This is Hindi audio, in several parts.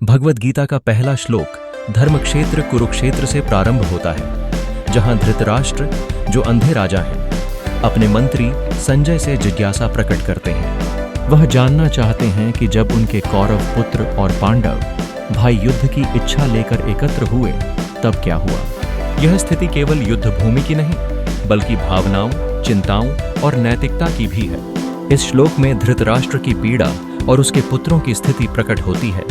भगवद गीता का पहला श्लोक धर्मक्षेत्र कुरुक्षेत्र से प्रारंभ होता है, जहां धृतराष्ट्र, जो अंधे राजा हैं, अपने मंत्री संजय से जिज्ञासा प्रकट करते हैं। वह जानना चाहते हैं कि जब उनके कौरव पुत्र और पांडव भाई युद्ध की इच्छा लेकर एकत्र हुए तब क्या हुआ। यह स्थिति केवल युद्ध भूमि की नहीं, बल्कि भावनाओं, चिंताओं और नैतिकता की भी है। इस श्लोक में धृतराष्ट्र की पीड़ा और उसके पुत्रों की स्थिति प्रकट होती है।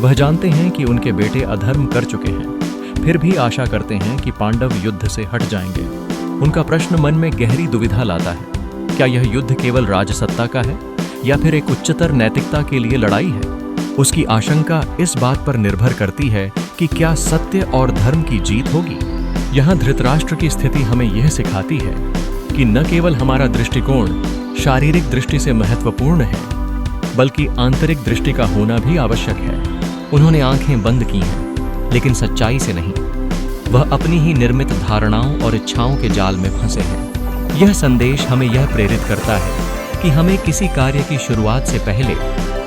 वह जानते हैं कि उनके बेटे अधर्म कर चुके हैं, फिर भी आशा करते हैं कि पांडव युद्ध से हट जाएंगे। उनका प्रश्न मन में गहरी दुविधा लाता है, क्या यह युद्ध केवल राजसत्ता का है या फिर एक उच्चतर नैतिकता के लिए लड़ाई है। उसकी आशंका इस बात पर निर्भर करती है कि क्या सत्य और धर्म की जीत होगी। यहाँ धृतराष्ट्र की स्थिति हमें यह सिखाती है कि न केवल हमारा दृष्टिकोण शारीरिक दृष्टि से महत्वपूर्ण है, बल्कि आंतरिक दृष्टि का होना भी आवश्यक है। उन्होंने आंखें बंद की हैं, लेकिन सच्चाई से नहीं। वह अपनी ही निर्मित धारणाओं और इच्छाओं के जाल में फंसे हैं। यह संदेश हमें यह प्रेरित करता है कि हमें किसी कार्य की शुरुआत से पहले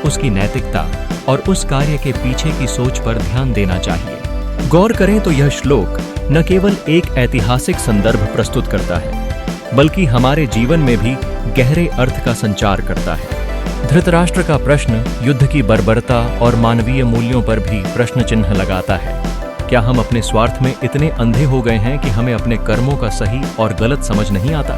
उसकी नैतिकता और उस कार्य के पीछे की सोच पर ध्यान देना चाहिए। गौर करें तो यह श्लोक न केवल एक ऐतिहासिक संदर्भ प्रस्तुत करता है, बल्कि हमारे जीवन में भी गहरे अर्थ का संचार करता है। धृतराष्ट्र का प्रश्न युद्ध की बर्बरता और मानवीय मूल्यों पर भी प्रश्न चिन्ह लगाता है। क्या हम अपने स्वार्थ में इतने अंधे हो गए हैं कि हमें अपने कर्मों का सही और गलत समझ नहीं आता।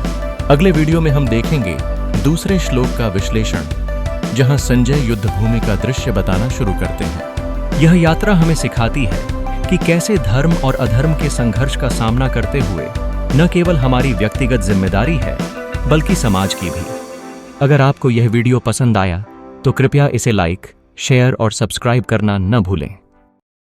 अगले वीडियो में हम देखेंगे दूसरे श्लोक का विश्लेषण, जहां संजय युद्ध भूमि का दृश्य बताना शुरू करते हैं। यह यात्रा हमें सिखाती है कि कैसे धर्म और अधर्म के संघर्ष का सामना करते हुए न केवल हमारी व्यक्तिगत जिम्मेदारी है, बल्कि समाज की भी। अगर आपको यह वीडियो पसंद आया तो कृपया इसे लाइक, शेयर और सब्सक्राइब करना न भूलें।